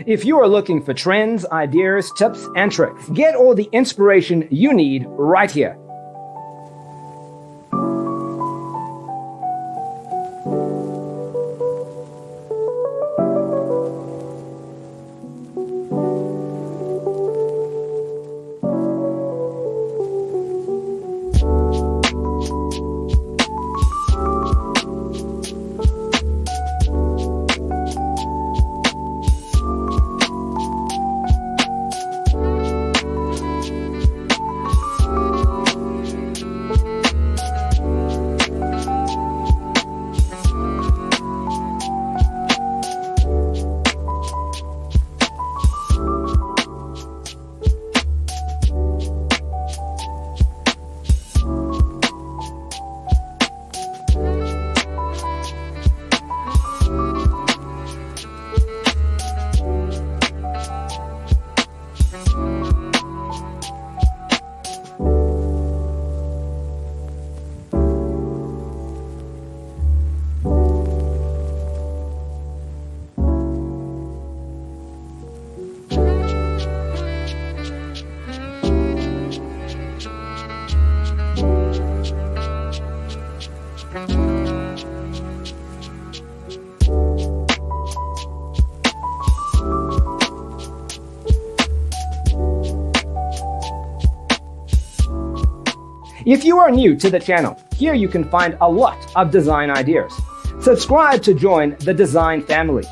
If you are looking for trends, ideas, tips, and tricks, get all the inspiration you need right here. If you are new to the channel, here you can find a lot of design ideas. Subscribe to join the design family.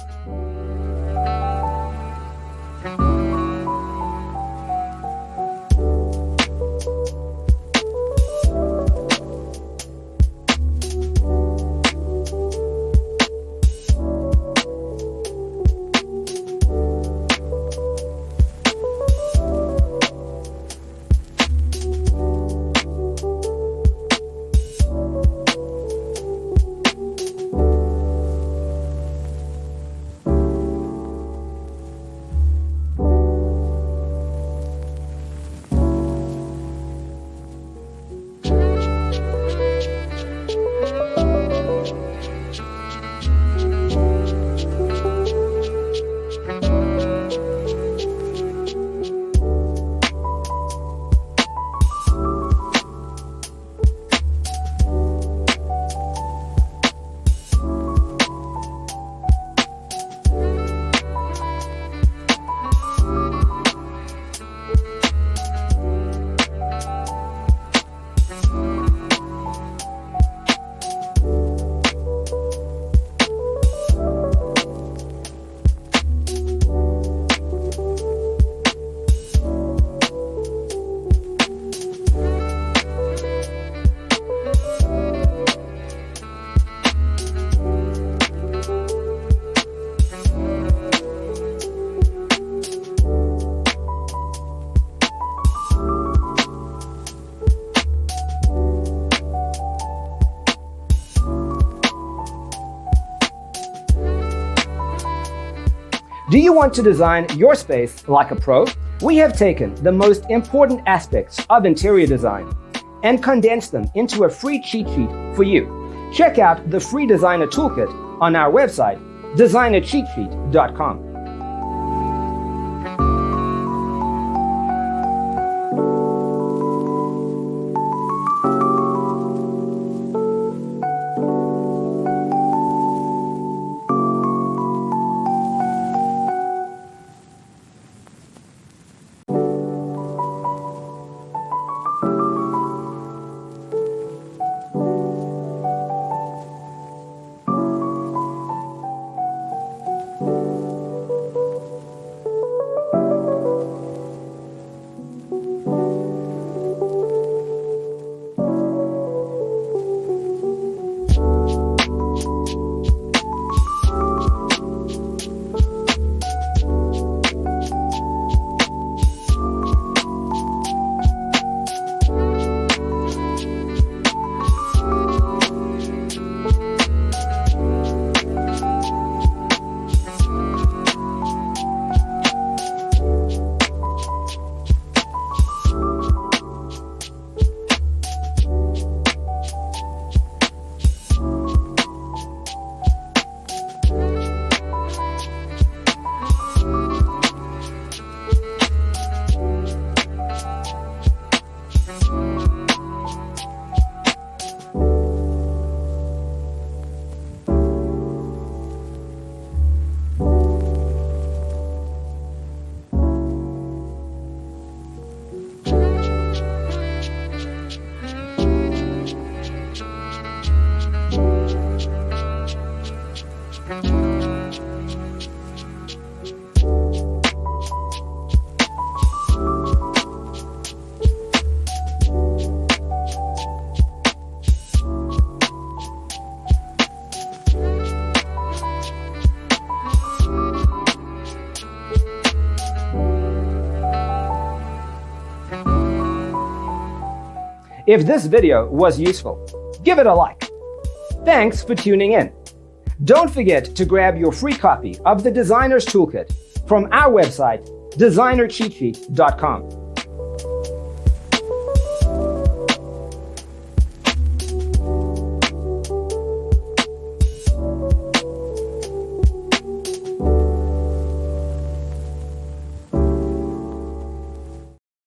Do you want to design your space like a pro? We have taken the most important aspects of interior design and condensed them into a free cheat sheet for you. Check out the free designer toolkit on our website, designercheatsheet.com. If this video was useful, give it a like. Thanks for tuning in. Don't forget to grab your free copy of the Designer's Toolkit from our website, designercheatsheet.com.